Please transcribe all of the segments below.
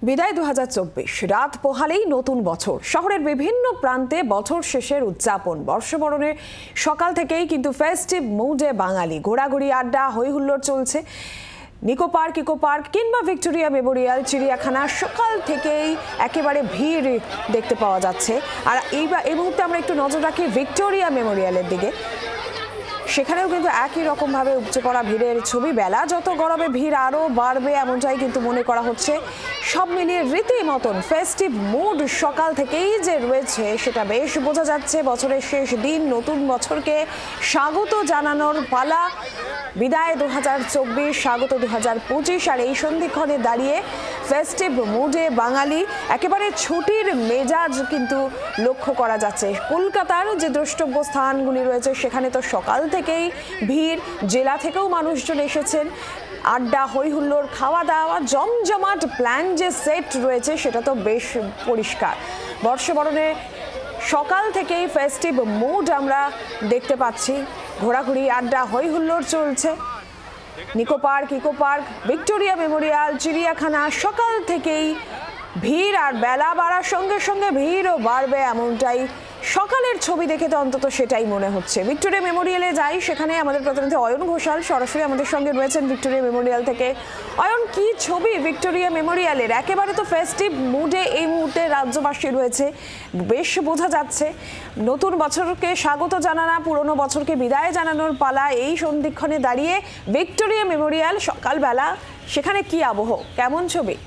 বিদায় 2024 রাত পোহালেই নতুন বছর। শহরের বিভিন্ন প্রান্তে বছর শেষের উদযাপন, বর্ষবরণের সকাল থেকেই কিন্তু ফেস্টিভ মুডে বাঙালি। ঘোরাঘুরি, আড্ডা, হই হুল্লোড় চলছে। নিকো পার্ক, ইকো পার্ক কিংবা ভিক্টোরিয়া মেমোরিয়াল, চিড়িয়াখানা সকাল থেকেই একেবারে ভিড় দেখতে পাওয়া যাচ্ছে। আর এই মুহূর্তে আমরা একটু নজর রাখি ভিক্টোরিয়া মেমোরিয়ালের দিকে। সেখানেও কিন্তু একই রকমভাবে উপচে পড়া ভিড়ের ছবি। বেলা যত গড়াবে ভিড় আরও বাড়বে এমনটাই কিন্তু মনে করা হচ্ছে। সব মিলিয়ে রীতিমতন ফেস্টিভ মুড সকাল থেকেই যে রয়েছে সেটা বেশ বোঝা যাচ্ছে। বছরের শেষ দিন, নতুন বছরকে স্বাগত জানানোর পালা। বিদায় 2024, স্বাগত 2025। আর এই সন্ধিক্ষণে দাঁড়িয়ে ফেস্টিভ মুডে বাঙালি, একেবারে ছুটির মেজাজ কিন্তু লক্ষ্য করা যাচ্ছে। কলকাতার যে দ্রষ্টব্য স্থানগুলি রয়েছে সেখানে তো সকাল থেকেই ভিড়, জেলা থেকেও মানুষজন এসেছেন। আড্ডা, হই হুল্লোড়, খাওয়া দাওয়া, জমজমাট প্ল্যান যে সেট রয়েছে সেটা তো বেশ পরিষ্কার। বর্ষবরণে সকাল থেকেই ফেস্টিভ মুড আমরা দেখতে পাচ্ছি। ঘোরাঘুরি, আড্ডা, হই হুল্লোড় চলছে। Nicco park, eco park, Victoria Memorial, চিড়িয়াখানা সকাল থেকেই ভিড়। আর বেলা বাড়ার সঙ্গে সঙ্গে ভিড়ও বাড়বে এমনটাই সকালের ছবি দেখে তো অন্তত সেটাই মনে হচ্ছে। ভিক্টোরিয়া মেমোরিয়ালে যাই, সেখানে আমাদের প্রতিনিধি অয়ন ঘোষাল সরাসরি আমাদের সঙ্গে রয়েছেন ভিক্টোরিয়া মেমোরিয়াল থেকে। অয়ন, কি ছবি ভিক্টোরিয়া মেমোরিয়ালের? একেবারে তো ফেস্টিভ মুডে এই মুহূর্তে রাজ্যবাসী রয়েছে, বেশ বোঝা যাচ্ছে। নতুন বছরকে স্বাগত জানানো, পুরনো বছরকে বিদায় জানানোর পালা। এই সন্ধিক্ষণে দাঁড়িয়ে ভিক্টোরিয়া মেমোরিয়াল সকালবেলা, সেখানে কি আবহ, কেমন ছবি?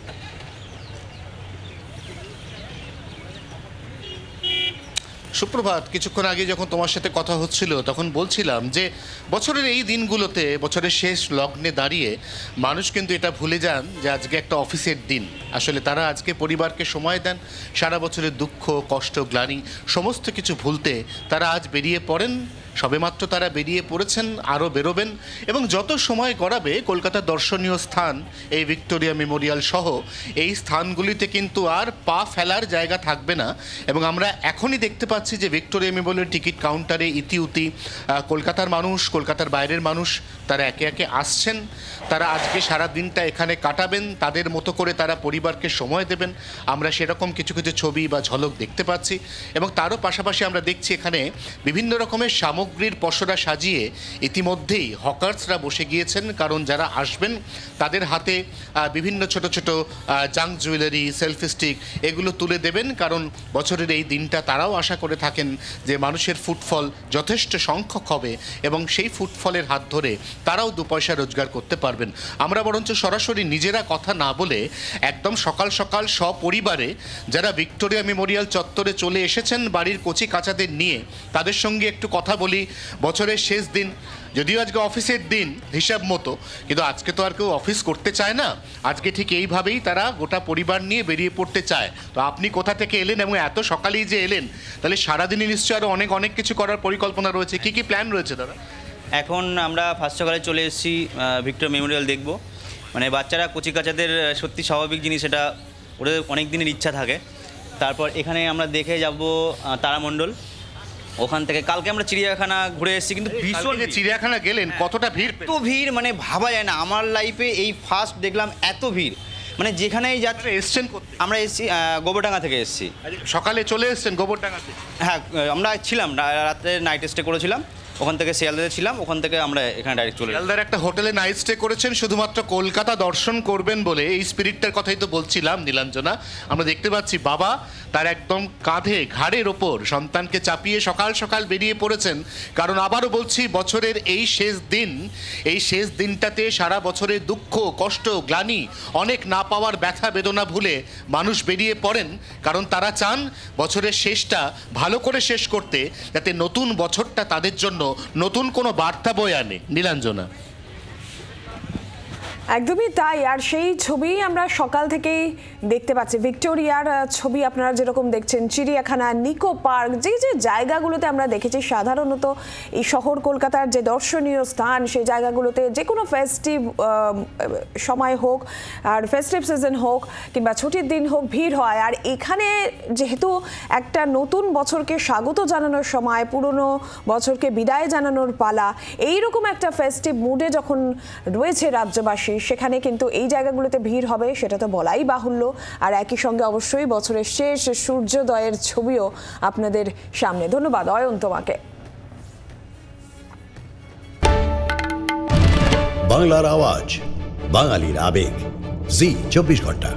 সুপ্রভাত। কিছুক্ষণ আগে যখন তোমার সাথে কথা হচ্ছিল তখন বলছিলাম যে বছরের এই দিনগুলোতে, বছরের শেষ লগ্নে দাঁড়িয়ে মানুষ কিন্তু এটা ভুলে যান যে আজকে একটা অফিসের দিন। আসলে তারা আজকে পরিবারকে সময় দেন। সারা বছরের দুঃখ, কষ্ট, গ্লানি সমস্ত কিছু ভুলতে তারা আজ বেরিয়ে পড়েন। সবেমাত্র তারা বেরিয়ে পড়েছেন, আরও বেরোবেন। এবং যত সময় গড়াবে কলকাতার দর্শনীয় স্থান এই ভিক্টোরিয়া মেমোরিয়াল সহ এই স্থানগুলিতে কিন্তু আর পা ফেলার জায়গা থাকবে না। এবং আমরা এখনই দেখতে পাচ্ছি যে ভিক্টোরিয়া মেমোরিয়াল টিকিট কাউন্টারে ইতিউতি কলকাতার মানুষ, কলকাতার বাইরের মানুষ তারা একে একে আসছেন। তারা আজকে সারা দিনটা এখানে কাটাবেন, তাদের মতো করে তারা পরিবারকে সময় দেবেন। আমরা সেরকম কিছু কিছু ছবি বা ঝলক দেখতে পাচ্ছি। এবং তারও পাশাপাশি আমরা দেখছি এখানে বিভিন্ন রকমের সামগ্রীর পসরা সাজিয়ে ইতিমধ্যেই হকার্সরা বসে গিয়েছেন। কারণ যারা আসবেন তাদের হাতে বিভিন্ন ছোট ছোট জাঙ্ক জুয়েলারি, সেলফি স্টিক এগুলো তুলে দেবেন। কারণ বছরের এই দিনটা তারাও আশা করে থাকেন যে মানুষের ফুটফল যথেষ্ট সংখ্যক হবে এবং সেই ফুটফলের হাত ধরে তারাও দু পয়সা রোজগার করতে পারবেন। আমরা বরঞ্চ সরাসরি নিজেরা কথা না বলে একদম সকাল সকাল সপরিবারে যারা ভিক্টোরিয়া মেমোরিয়াল চত্বরে চলে এসেছেন বাড়ির কচি কাচাদের নিয়ে, তাদের সঙ্গে একটু কথা বলি। বছরের শেষ দিন, যদিও আজকে অফিসের দিন হিসাব মতো, কিন্তু আজকে তো আর কেউ অফিস করতে চায় না। আজকে ঠিক এইভাবেই তারা গোটা পরিবার নিয়ে বেরিয়ে পড়তে চায়। তো আপনি কোথা থেকে এলেন এবং এত সকালেই যে এলেন, তাহলে সারাদিনই নিশ্চয়ই আরও অনেক কিছু করার পরিকল্পনা রয়েছে। কি কি প্ল্যান রয়েছে দাদা? এখন আমরা ফার্স্ট সকালে চলে এসেছি ভিক্টোরিয়া মেমোরিয়াল দেখব। মানে বাচ্চারা কচিকাচাদের সত্যি স্বাভাবিক জিনিস, এটা ওদের অনেক দিনের ইচ্ছা থাকে। তারপর এখানে আমরা দেখে যাব তারামণ্ডল। ওখান থেকে কালকে আমরা চিড়িয়াখানা ঘুরে এসেছি, কিন্তু ভীষণ চিড়িয়াখানা গেলেন, কতটা ভিড়? এত ভিড় মানে ভাবা যায় না। আমার লাইফে এই ফার্স্ট দেখলাম এত ভিড়। মানে যেখানেই যাত্রা এসছেন, আমরা এসেছি গোবরডাঙ্গা থেকে এসেছি। সকালে চলে এসছেন গোবরডাঙ্গাতে? হ্যাঁ, আমরা ছিলাম রাতে নাইট স্টে করেছিলাম, ওখান থেকে শিয়ালদাতে ছিলাম, ওখান থেকে আমরা এখানে ডাইরেক্ট চলে শিয়ালদার একটা হোটেলে নাইট স্টে করেছেন শুধুমাত্র কলকাতা দর্শন করবেন বলে। এই স্পিরিটটার কথাই তো বলছিলাম নীলাঞ্জনা। আমরা দেখতে পাচ্ছি বাবা তার একদম কাঁধে, ঘাড়ের ওপর সন্তানকে চাপিয়ে সকাল সকাল বেরিয়ে পড়েছেন। কারণ আবারও বলছি, বছরের এই শেষ দিন, এই শেষ দিনটাতে সারা বছরের দুঃখ, কষ্ট, গ্লানি, অনেক না পাওয়ার ব্যথা বেদনা ভুলে মানুষ বেরিয়ে পড়েন। কারণ তারা চান বছরের শেষটা ভালো করে শেষ করতে, যাতে নতুন বছরটা তাদের জন্য নতুন কোনো বার্তা বয়ে আনে। নীলাঞ্জনা, একদমই তাই। আর সেই ছবি আমরা সকাল থেকেই দেখতে পাচ্ছি। ভিক্টোরিয়ার ছবি আপনারা যেরকম দেখছেন, চিড়িয়াখানা, নিকো পার্ক, যে যে জায়গাগুলোতে আমরা দেখেছি সাধারণত এই শহর কলকাতার যে দর্শনীয় স্থান, সেই জায়গাগুলোতে যে কোনো ফেস্টিভ সময় হোক, আর ফেস্টিভ সিজন হোক কিংবা ছুটির দিন হোক, ভিড় হয়। আর এখানে যেহেতু একটা নতুন বছরকে স্বাগত জানানোর সময়, পুরনো বছরকে বিদায় জানানোর পালা, এইরকম একটা ফেস্টিভ মুডে যখন রয়েছে রাজ্যবাসী, পাশাপাশি সেখানে কিন্তু এই জায়গাগুলোতে ভিড় হবে সেটা তো বলাই বাহুল্য। আর একই সঙ্গে অবশ্যই বছরের শেষ সূর্যোদয়ের ছবিও আপনাদের সামনে। ধন্যবাদ অয়ন তোমাকে। বাংলার আওয়াজ, বাঙালির আবেগ, জি 24 ঘন্টা।